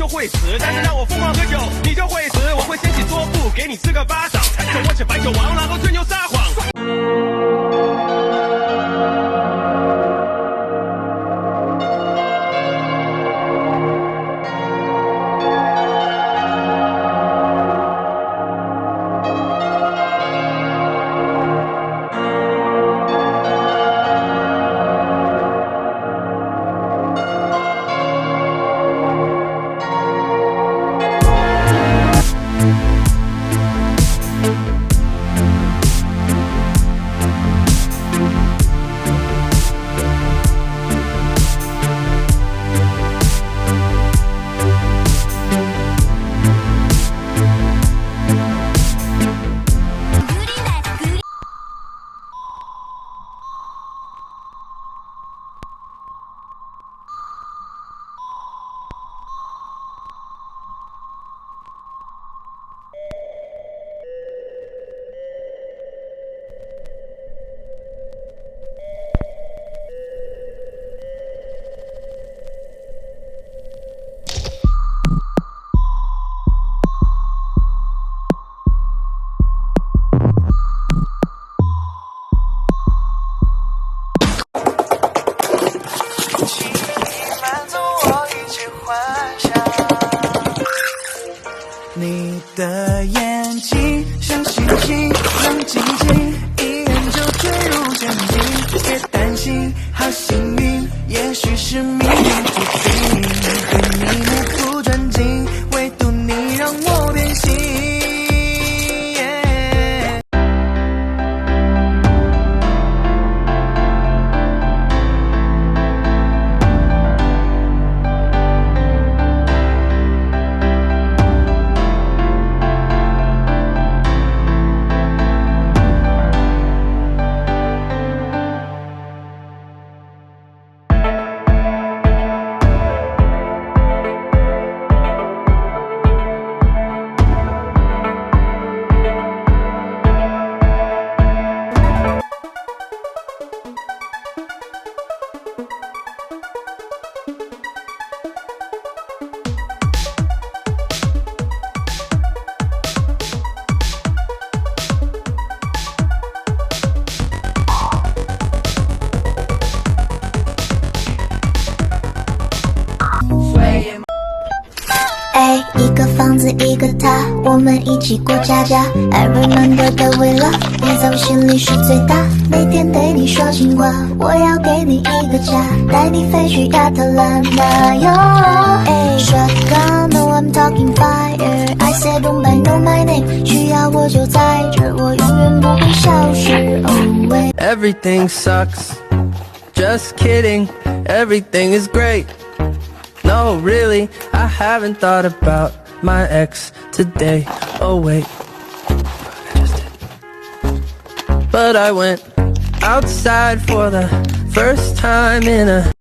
就会死。但是让我疯狂喝酒，你就会死。我会掀起桌布，给你吃个巴掌，踩着我是白酒王，然后吹牛撒谎。你的眼睛像星星，亮晶晶，一眼就坠入陷阱。别担心，好幸运，也许是命运注定。对你目不转睛，唯独你让我变心。一个房子一个他，我们一起过家家。I remember the way love， 你在我心里是最大。每天对你说情话，我要给你一个家，带你飞去亚特兰大哟。Shotgun no I'm talking fire， I said don't I know my name， 需要我就在这儿，我永远不会消失。Oh Everything sucks, just kidding, everything is great. No, really, I haven't thought about my ex today. Oh wait, I just did. But I went outside for the first time in a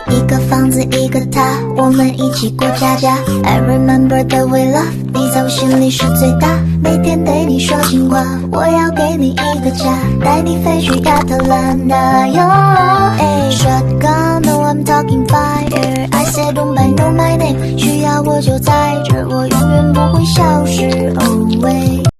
一个房子一个他，我们一起过家家。I remember the way love， 你在我心里是最大。每天对你说情话，我要给你一个家，带你飞去亚特兰大哟。Shotgun no I'm talking fire， I said don't I know my name， 需要我就在这儿，我永远不会消失。Oh wait。